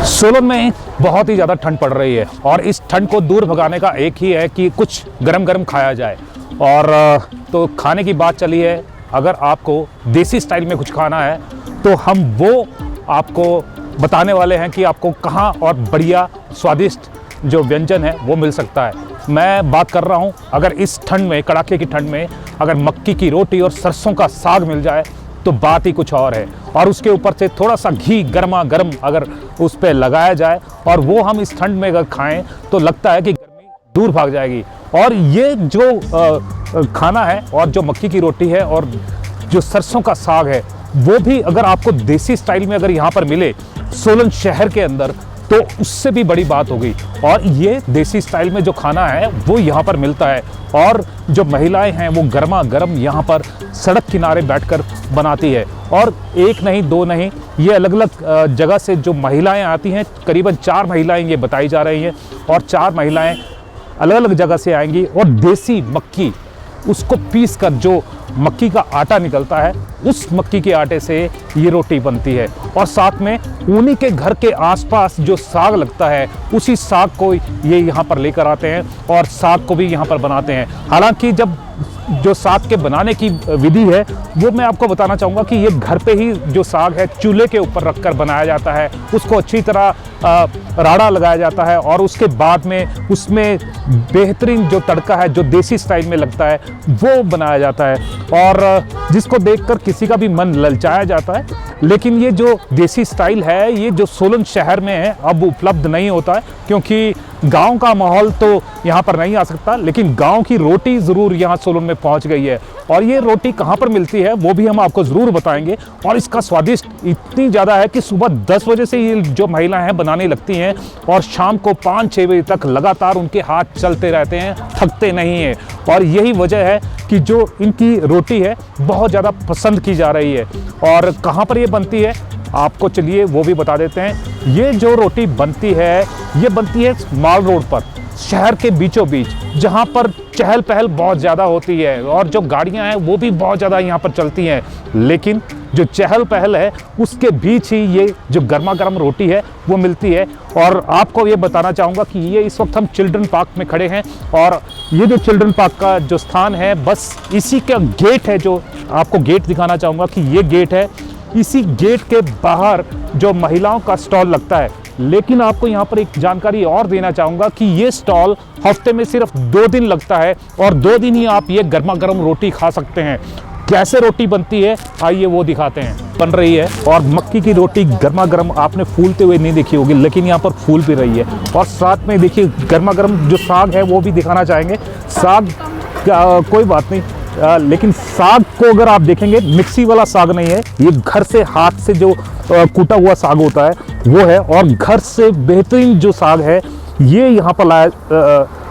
सोलन में बहुत ही ज़्यादा ठंड पड़ रही है और इस ठंड को दूर भगाने का एक ही है कि कुछ गरम गरम खाया जाए। और तो खाने की बात चली है, अगर आपको देसी स्टाइल में कुछ खाना है तो हम वो आपको बताने वाले हैं कि आपको कहाँ और बढ़िया स्वादिष्ट जो व्यंजन है वो मिल सकता है। मैं बात कर रहा हूँ, अगर इस ठंड में, कड़ाके की ठंड में अगर मक्की की रोटी और सरसों का साग मिल जाए तो बात ही कुछ और है। और उसके ऊपर से थोड़ा सा घी गर्मा गर्म अगर उस पर लगाया जाए और वो हम इस ठंड में अगर खाएं तो लगता है कि गर्मी दूर भाग जाएगी। और ये जो खाना है और जो मक्की की रोटी है और जो सरसों का साग है वो भी अगर आपको देसी स्टाइल में अगर यहाँ पर मिले सोलन शहर के अंदर तो उससे भी बड़ी बात होगी। और ये देसी स्टाइल में जो खाना है वो यहाँ पर मिलता है और जो महिलाएं हैं वो गर्मा गर्म यहाँ पर सड़क किनारे बैठकर बनाती है। और एक नहीं, दो नहीं, ये अलग अलग जगह से जो महिलाएं आती हैं, करीबन 4 महिलाएं ये बताई जा रही हैं और 4 महिलाएं अलग अलग जगह से आएंगी और देसी मक्की उसको पीस कर जो मक्की का आटा निकलता है उस मक्की के आटे से ये रोटी बनती है। और साथ में उन्हीं के घर के आसपास जो साग लगता है उसी साग को ये यहाँ पर लेकर आते हैं और साग को भी यहाँ पर बनाते हैं। हालांकि जब जो साग के बनाने की विधि है वो मैं आपको बताना चाहूँगा कि ये घर पे ही जो साग है चूल्हे के ऊपर रखकर बनाया जाता है। उसको अच्छी तरह राड़ा लगाया जाता है और उसके बाद में उसमें बेहतरीन जो तड़का है जो देसी स्टाइल में लगता है वो बनाया जाता है और जिसको देखकर किसी का भी मन ललचाया जाता है। लेकिन ये जो देसी स्टाइल है ये जो सोलन शहर में है अब उपलब्ध नहीं होता है, क्योंकि गांव का माहौल तो यहाँ पर नहीं आ सकता, लेकिन गांव की रोटी ज़रूर यहाँ सोलन में पहुँच गई है। और ये रोटी कहाँ पर मिलती है वो भी हम आपको ज़रूर बताएंगे। और इसका स्वादिष्ट इतनी ज़्यादा है कि सुबह 10 बजे से ये जो महिलाएं हैं बनाने लगती हैं और शाम को 5-6 बजे तक लगातार उनके हाथ चलते रहते हैं, थकते नहीं हैं। और यही वजह है कि जो इनकी रोटी है बहुत ज़्यादा पसंद की जा रही है। और कहाँ पर ये बनती है आपको चलिए वो भी बता देते हैं। ये जो रोटी बनती है ये बनती है माल रोड पर, शहर के बीचों बीच, जहाँ पर चहल पहल बहुत ज़्यादा होती है और जो गाड़ियाँ हैं वो भी बहुत ज़्यादा यहाँ पर चलती हैं। लेकिन जो चहल पहल है उसके बीच ही ये जो गर्मा गर्म रोटी है वो मिलती है। और आपको ये बताना चाहूँगा कि ये इस वक्त हम चिल्ड्रन पार्क में खड़े हैं और ये जो चिल्ड्रन पार्क का जो स्थान है बस इसी का गेट है, जो आपको गेट दिखाना चाहूँगा कि ये गेट है। इसी गेट के बाहर जो महिलाओं का स्टॉल लगता है। लेकिन आपको यहाँ पर एक जानकारी और देना चाहूँगा कि ये स्टॉल हफ्ते में सिर्फ 2 दिन लगता है और 2 दिन ही आप ये गर्मा गर्म रोटी खा सकते हैं। कैसे रोटी बनती है आइए वो दिखाते हैं। बन रही है और मक्की की रोटी गर्मा गर्म आपने फूलते हुए नहीं देखी होगी, लेकिन यहाँ पर फूल भी रही है। और साथ में देखिए गर्मा गर्म जो साग है वो भी दिखाना चाहेंगे। साग कोई बात नहीं, लेकिन साग को अगर आप देखेंगे मिक्सी वाला साग नहीं है, ये घर से हाथ से जो कूटा हुआ साग होता है वो है। और घर से बेहतरीन जो साग है ये यहाँ पर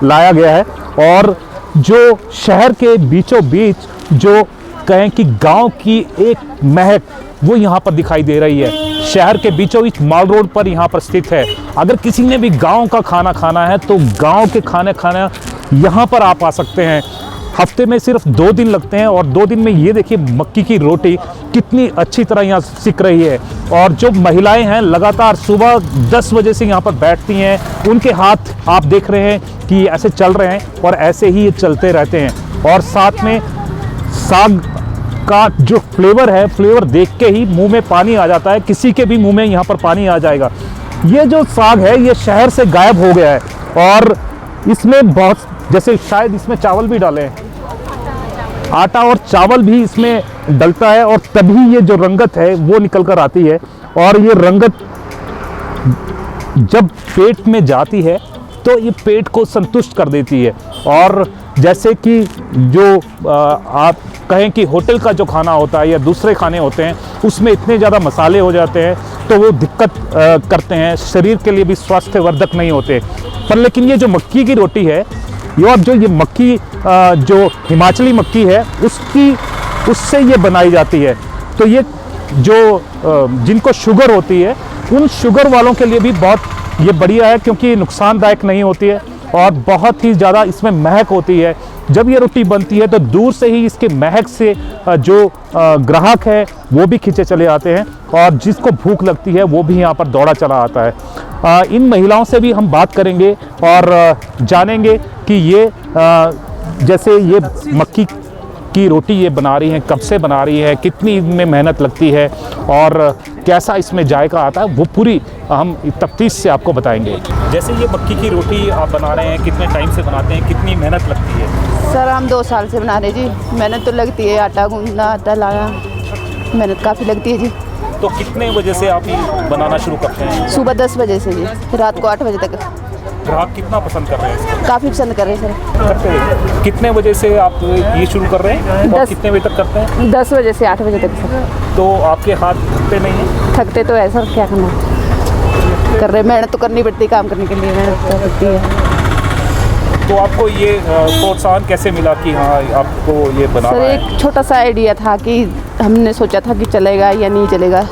लाया गया है। और जो शहर के बीचों बीच जो कहें कि गांव की एक महक वो यहाँ पर दिखाई दे रही है। शहर के बीचों बीच माल रोड पर यहाँ पर स्थित है। अगर किसी ने भी गांव का खाना खाना है तो गांव के खाना यहाँ पर आप आ सकते हैं। हफ्ते में सिर्फ 2 दिन लगते हैं और 2 दिन में ये देखिए मक्की की रोटी कितनी अच्छी तरह यहाँ सिक रही है। और जो महिलाएं हैं लगातार सुबह 10 बजे से यहाँ पर बैठती हैं, उनके हाथ आप देख रहे हैं कि ऐसे चल रहे हैं और ऐसे ही ये चलते रहते हैं। और साथ में साग का जो फ्लेवर है, फ्लेवर देख के ही मुंह में पानी आ जाता है, किसी के भी मुंह में यहाँ पर पानी आ जाएगा। ये जो साग है ये शहर से गायब हो गया है और इसमें बहुत, जैसे शायद इसमें चावल भी डाले हैं, आटा और चावल भी इसमें डलता है और तभी ये जो रंगत है वो निकल कर आती है। और ये रंगत जब पेट में जाती है तो ये पेट को संतुष्ट कर देती है। और जैसे कि जो आप कहें कि होटल का जो खाना होता है या दूसरे खाने होते हैं उसमें इतने ज़्यादा मसाले हो जाते हैं तो वो दिक्कत करते हैं, शरीर के लिए भी स्वास्थ्यवर्धक नहीं होते। पर लेकिन ये जो मक्की की रोटी है और जो ये मक्की जो हिमाचली मक्की है उससे ये बनाई जाती है। तो ये जो जिनको शुगर होती है उन शुगर वालों के लिए भी बहुत ये बढ़िया है, क्योंकि ये नुकसानदायक नहीं होती है और बहुत ही ज़्यादा इसमें महक होती है। जब ये रोटी बनती है तो दूर से ही इसके महक से जो ग्राहक है वो भी खींचे चले आते हैं और जिसको भूख लगती है वो भी यहाँ पर दौड़ा चला आता है। इन महिलाओं से भी हम बात करेंगे और जानेंगे कि ये जैसे ये मक्की की रोटी ये बना रही हैं, कब से बना रही है, कितनी इनमें मेहनत लगती है और कैसा इसमें जायका आता है, वो पूरी हम तफ्तीश से आपको बताएंगे। जैसे ये मक्की की रोटी आप बना रहे हैं, कितने टाइम से बनाते हैं, कितनी मेहनत लगती है? सर हम 2 साल से बना रहे जी। मेहनत तो लगती है, आटा गूंदना, आटा लाना, मेहनत काफ़ी लगती है जी। तो कितने बजे से आप ये बनाना शुरू करते हैं? सुबह 10 बजे से जी, रात को 8 बजे तक। ग्राहक कितना पसंद कर रहे हैं इसको? काफ़ी पसंद कर रहे हैं सर। करते हैं। कितने बजे से आप ये शुरू कर रहे हैं और कितने बजे तक करते हैं? 10 बजे से 8 बजे तक सर। तो आपके हाथ थकते नहीं हैं? थकते तो है सर, क्या करना, कर रहे, मेहनत तो करनी पड़ती है, काम करने के लिए मेहनत तो पड़ती है। तो आपको ये प्रोत्साहन कैसे मिला कि हाँ आपको ये बनाना सर है? एक छोटा सा आइडिया था कि हमने सोचा था कि चलेगा या नहीं चलेगा,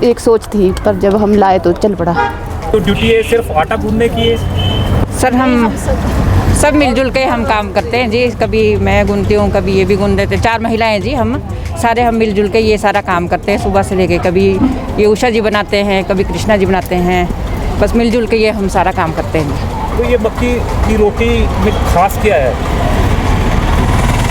एक सोच थी, पर जब हम लाए तो चल पड़ा। तो ड्यूटी है सिर्फ आटा गूंदने की है? सर हम सब मिलजुल के हम काम करते हैं जी। कभी मैं गूंथती हूँ, कभी ये भी गूंथ देते हैं। 4 महिलाएं जी, हम सारे हम मिलजुल के ये सारा काम करते हैं सुबह से लेके। कभी ये उषा जी बनाते हैं, कभी कृष्णा जी बनाते हैं, बस मिलजुल के ये हम सारा काम करते हैं। तो ये मक्की की रोटी में खास क्या है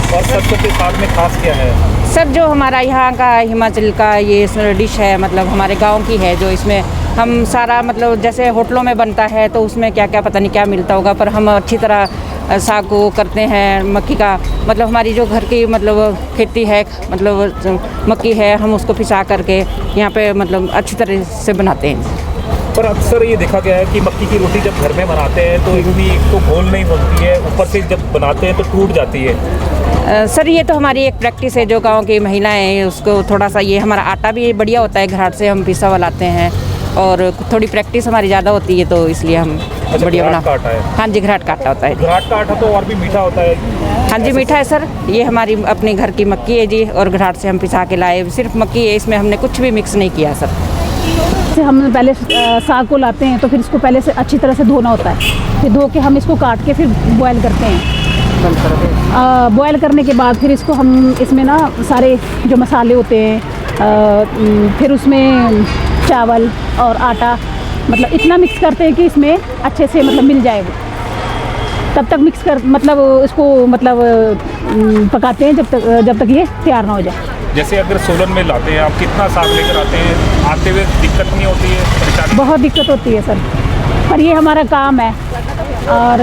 और सरसों के साग में खास क्या है? सर जो हमारा यहाँ का हिमाचल का ये डिश है, मतलब हमारे गांव की है, जो इसमें हम सारा मतलब जैसे होटलों में बनता है तो उसमें क्या क्या पता नहीं क्या मिलता होगा, पर हम अच्छी तरह साग को करते हैं मक्की का। मतलब हमारी जो घर की मतलब खेती है, मतलब मक्की है, हम उसको पिसा करके यहाँ पे मतलब अच्छी तरह से बनाते हैं। पर अक्सर ये देखा गया है कि मक्की की रोटी जब घर में बनाते हैं तो इतनी एक तो गोल नहीं बनती है, ऊपर से जब बनाते हैं तो टूट जाती है। सर ये तो हमारी एक प्रैक्टिस है जो गांव की महिलाएं हैं, उसको थोड़ा सा ये हमारा आटा भी बढ़िया होता है, घराट से हम पिसा हुआ लाते हैं और थोड़ी प्रैक्टिस हमारी ज़्यादा होती है, तो इसलिए हम बढ़िया बना। आटा है? हाँ जी, घराट का आटा होता है। घराट का आटा तो और भी मीठा होता है? हाँ जी मीठा है सर। ये हमारी अपने घर की मक्की है जी और घराट से हम पिसा के लाए, सिर्फ मक्की है, इसमें हमने कुछ भी मिक्स नहीं किया सर। से हम पहले साग को लाते हैं तो फिर इसको पहले से अच्छी तरह से धोना होता है, फिर धो के हम इसको काट के फिर बॉयल करते हैं। बॉयल करने के बाद फिर इसको हम इसमें ना सारे जो मसाले होते हैं, फिर उसमें चावल और आटा मतलब इतना मिक्स करते हैं कि इसमें अच्छे से मतलब मिल जाए वो, तब तक मिक्स कर मतलब इसको मतलब पकाते हैं जब तक ये तैयार ना हो जाए। जैसे अगर सोलन में लाते हैं आप, कितना साग लेकर आते हैं? आते हुए दिक्कत नहीं होती है, परेशानी? बहुत दिक्कत होती है सर, पर ये हमारा काम है और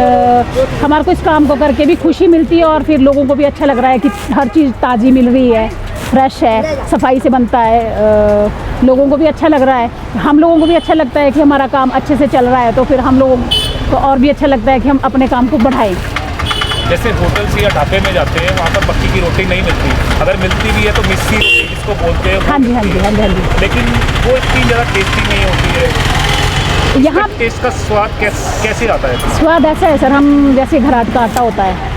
हमारे को इस काम को करके भी खुशी मिलती है और फिर लोगों को भी अच्छा लग रहा है कि हर चीज़ ताज़ी मिल रही है, फ्रेश है, सफाई से बनता है। लोगों को भी अच्छा लग रहा है, हम लोगों को भी अच्छा लगता है कि हमारा काम अच्छे से चल रहा है, तो फिर हम लोगों को और भी अच्छा लगता है कि हम अपने काम को बढ़ाएं। जैसे होटल से या ढाबे में जाते हैं वहाँ पर मक्की की रोटी नहीं मिलती, अगर मिलती भी है तो मिस्सी रोटी जिसको बोलते हैं। हाँ जी हाँ जी हाँ जी हाँ जी। लेकिन वो इतनी ज़्यादा टेस्टी नहीं होती है। यहाँ टेस्ट का स्वाद कैसे आता है? स्वाद ऐसा है सर, हम जैसे घराट का आटा होता है,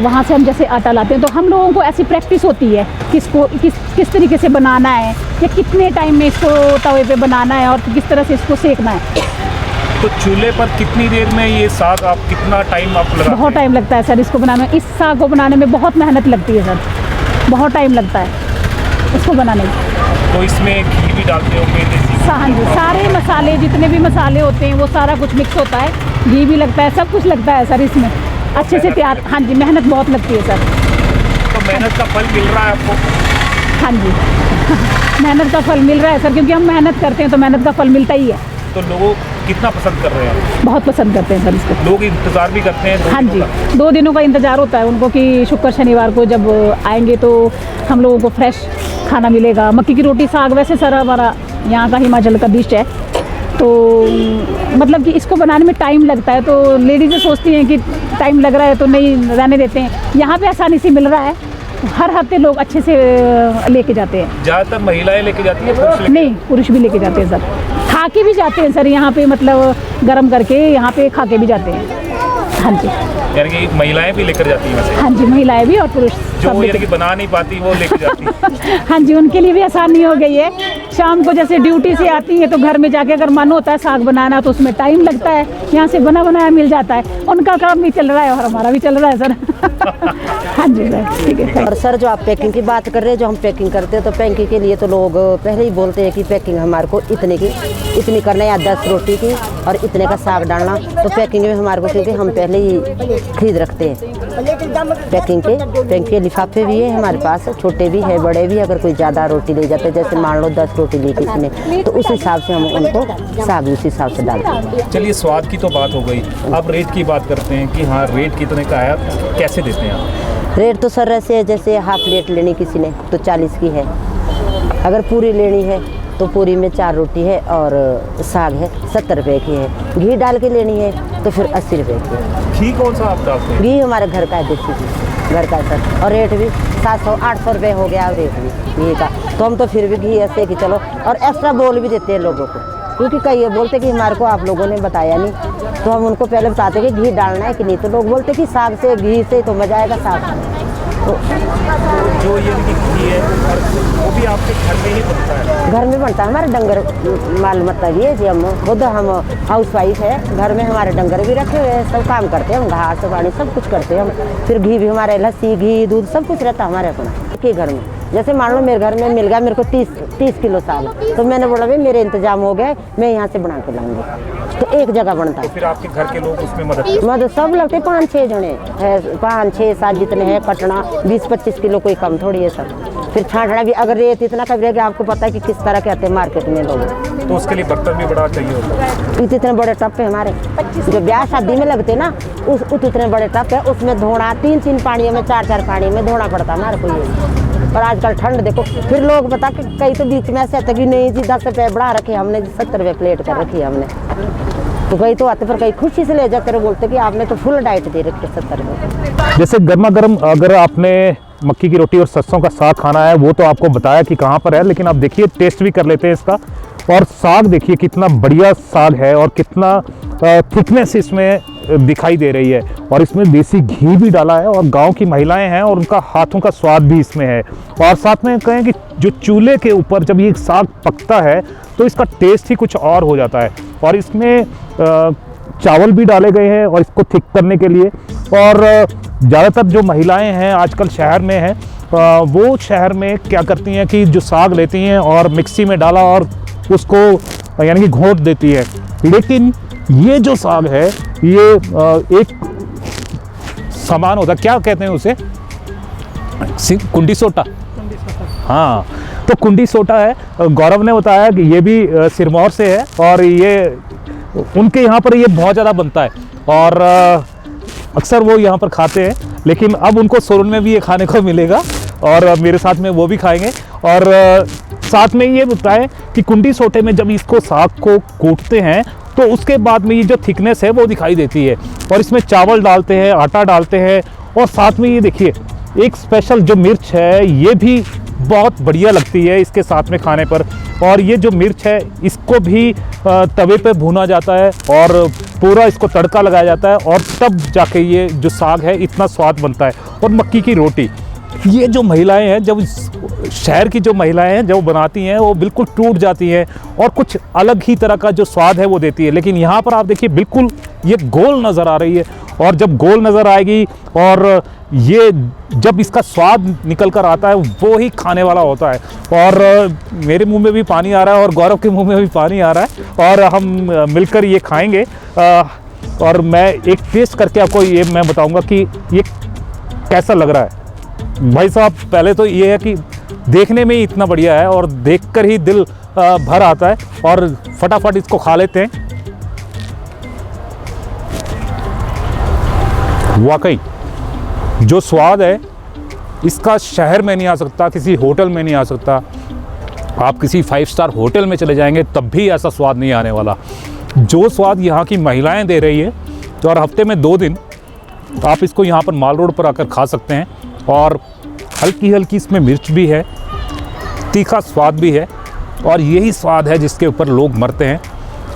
वहाँ से हम जैसे आटा लाते हैं तो हम लोगों को ऐसी प्रैक्टिस होती है किस तरीके से बनाना है या कितने टाइम में इसको तवे पे बनाना है और किस तरह से इसको सेकना है। तो चूल्हे पर कितनी देर में ये साग आप कितना टाइम आप लगाते हैं? बहुत टाइम लगता है सर इसको बनाने में। इस साग को बनाने में बहुत मेहनत लगती है सर, बहुत टाइम लगता है इसको बनाने में। तो इसमें घी भी डालते होंगे? हाँ जी, सारे मसाले जितने भी मसाले होते हैं वो सारा कुछ मिक्स होता है, घी भी लगता है, सब कुछ लगता है सर इसमें अच्छे से तैयार। हाँ जी, मेहनत बहुत लगती है सर। तो मेहनत का फल मिल रहा है आपको? हाँ जी मेहनत का फल मिल रहा है सर, क्योंकि हम मेहनत करते हैं तो मेहनत का फल मिलता ही है। तो लोग कितना पसंद कर रहे हैं? बहुत पसंद करते हैं सर इसको। लोग इंतज़ार भी करते हैं? हाँ जी, 2 दिनों का इंतज़ार होता है उनको कि शुक्र शनिवार को जब आएंगे तो हम लोगों को फ्रेश खाना मिलेगा। मक्की की रोटी साग वैसे सर हमारा यहाँ का हिमाचल का डिश है, तो मतलब कि इसको बनाने में टाइम लगता है, तो लेडीज़ें सोचती हैं कि टाइम लग रहा है तो नहीं रहने देते हैं। यहाँ पे आसानी से मिल रहा है, हर हफ्ते लोग अच्छे से लेके जाते हैं। ज़्यादातर महिलाएं लेके जाती हैं? नहीं, पुरुष भी लेके जाते हैं सर, खा के भी जाते हैं सर यहाँ पे, मतलब गर्म करके यहाँ पे खा के भी जाते हैं। हाँ जी, यानी कि महिलाएं भी लेकर जाती हैं वैसे, हाँ जी, महिलाएं भी और पुरुष जो सब यानी लेकर- कि बना नहीं पाती वो लेकर जाती हैं। हाँ जी, उनके लिए भी आसानी हो गई है। शाम को जैसे ड्यूटी से आती है तो घर में जाके अगर मन होता है साग बनाना तो उसमें टाइम लगता है, यहाँ से बना बनाया मिल जाता है। उनका काम भी चल रहा है और हमारा भी चल रहा है सर। हाँ जी सर, ठीक है। और सर जो आप पैकिंग की बात कर रहे हैं, जो हम पैकिंग करते हैं तो पैकिंग के लिए तो लोग पहले ही बोलते हैं कि पैकिंग हमारे को इतनी करना या 10 रोटी की और इतने का साग डालना। तो पैकिंग में हमारे को क्योंकि हम पहले ही खरीद रखते हैं पैकिंग के लिफाफे भी है हमारे पास, छोटे भी है बड़े भी। अगर कोई ज़्यादा रोटी ले जाते हैं, जैसे मान लो 10 रोटी ली किसी ने, तो उस हिसाब से हम उनको साग उस हिसाब से डालते हैं। चलिए स्वाद की तो बात हो गई, अब रेट की बात करते हैं कि हाँ रेट कितने का है, कैसे देते हैं आप? रेट तो सर ऐसे जैसे हाफ प्लेट लेनी किसी ने तो 40 की है, अगर पूरी लेनी है तो पूरी में 4 रोटी है और साग है 70 रुपये की है। घी डाल के लेनी है तो फिर 80 रुपये की है। घी कौन सा आप डालते हैं? घी हमारे घर का है, देसी घी घर का है सर। और रेट भी 700-800 रुपये हो गया रेट भी घी का। तो हम तो फिर भी घी ऐसे कि चलो, और एक्स्ट्रा बोल भी देते हैं लोगों को, क्योंकि कई ये बोलते कि हमारे को आप लोगों ने बताया नहीं, तो हम उनको पहले बताते कि घी डालना है कि नहीं। तो लोग बोलते कि साग से घी से तो मजा आएगा साग। तो जो ये घी है वो भी आपके घर में ही बनता है? घर में बनता है, हमारे डंगर माल मतलब ये जी, हम खुद हम हाउस वाइफ है, घर में हमारे डंगर भी रखे हुए हैं, सब काम करते हैं हम, घास पानी सब कुछ करते हैं हम। फिर घी भी हमारे, लस्सी घी दूध सब कुछ रहता है हमारे अपना के घर में। जैसे मान लो मेरे घर में मिल गया मेरे को 30 किलो साग, तो मैंने बोला भाई मेरे इंतजाम हो गए, मैं यहाँ से बना के लाऊंगी, तो एक जगह बनता है। फिर आपके घर के लोग उसमें मदद सब लगते 5-6 जने है, 5-6-7 जितने हैं, कटना 20-25 किलो कोई कम थोड़ी है सर। फिर छांटना भी, अगर रेत इतना कभी रहेगा, आपको पता है कि किस तरह के आते हैं मार्केट में लोग, तो उसके लिए बर्तन भी बड़ा चाहिए होता है। इतने बड़े टप है हमारे, जो ब्याह शादी में लगते ना उस इतने बड़े टप है, उसमें धोना 3-3 पानियों में 4-4 पानी में धोना पड़ता है हमारे को ये। और आजकल ठंड देखो, फिर लोग बता के कई तो बीच में ऐसे आते कि नहीं जी 10 रुपये बढ़ा रखे हमने, 70 रुपये प्लेट कर रखी है हमने। तो कई तो आते पर कई खुशी से ले जाते रहे, बोलते कि आपने तो फुल डाइट दे रखी है 70 रुपये। जैसे गर्मा गर्म अगर आपने मक्की की रोटी और सरसों का साग खाना है, वो तो आपको बताया कि कहाँ पर है, लेकिन आप देखिए टेस्ट भी कर लेते हैं इसका। और साग देखिए कितना बढ़िया साग है और कितना थिकनेस इसमें दिखाई दे रही है, और इसमें देसी घी भी डाला है और गांव की महिलाएं हैं और उनका हाथों का स्वाद भी इसमें है। और साथ में कहें कि जो चूल्हे के ऊपर जब ये साग पकता है तो इसका टेस्ट ही कुछ और हो जाता है। और इसमें चावल भी डाले गए हैं और इसको थिक करने के लिए। और ज़्यादातर जो महिलाएं हैं आजकल शहर में हैं, वो शहर में क्या करती हैं कि जो साग लेती हैं और मिक्सी में डाला और उसको यानी कि घोट देती है। लेकिन ये जो साग है ये एक सामान होता है, क्या कहते हैं उसे, कुंडी सोटा। हाँ, तो कुंडी सोटा है। गौरव ने बताया कि ये भी सिरमौर से है और ये उनके यहाँ पर ये बहुत ज़्यादा बनता है और अक्सर वो यहाँ पर खाते हैं। लेकिन अब उनको सोलन में भी ये खाने को मिलेगा और मेरे साथ में वो भी खाएंगे। और साथ में ये बताएं कि कुंडी सोटे में जब इसको साग को कूटते हैं तो उसके बाद में ये जो थिकनेस है वो दिखाई देती है। और इसमें चावल डालते हैं, आटा डालते हैं, और साथ में ये देखिए एक स्पेशल जो मिर्च है ये भी बहुत बढ़िया लगती है इसके साथ में खाने पर। और ये जो मिर्च है इसको भी तवे पे भुना जाता है और पूरा इसको तड़का लगाया जाता है और तब जाके ये जो साग है इतना स्वाद बनता है। और मक्की की रोटी, ये जो महिलाएं हैं, जब शहर की जो महिलाएं हैं जब बनाती हैं वो बिल्कुल टूट जाती हैं और कुछ अलग ही तरह का जो स्वाद है वो देती है। लेकिन यहाँ पर आप देखिए बिल्कुल ये गोल नज़र आ रही है, और जब गोल नज़र आएगी और ये जब इसका स्वाद निकल कर आता है वो ही खाने वाला होता है। और मेरे मुंह में भी पानी आ रहा है और गौरव के मुंह में भी पानी आ रहा है और हम मिलकर ये खाएंगे। और मैं एक टेस्ट करके आपको ये मैं बताऊंगा कि ये कैसा लग रहा है। भाई साहब, पहले तो ये है कि देखने में ही इतना बढ़िया है और देखकर ही दिल भर आता है और फटाफट इसको खा लेते हैं। वाकई जो स्वाद है इसका शहर में नहीं आ सकता, किसी होटल में नहीं आ सकता। आप किसी 5 स्टार होटल में चले जाएंगे तब भी ऐसा स्वाद नहीं आने वाला जो स्वाद यहाँ की महिलाएं दे रही है। तो और हफ्ते में 2 दिन आप इसको यहाँ पर माल रोड पर आकर खा सकते हैं। और हल्की हल्की इसमें मिर्च भी है, तीखा स्वाद भी है, और यही स्वाद है जिसके ऊपर लोग मरते हैं।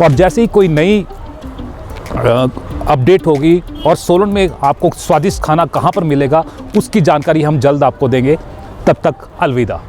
और जैसे ही कोई नई अपडेट होगी और सोलन में आपको स्वादिष्ट खाना कहाँ पर मिलेगा उसकी जानकारी हम जल्द आपको देंगे। तब तक अलविदा।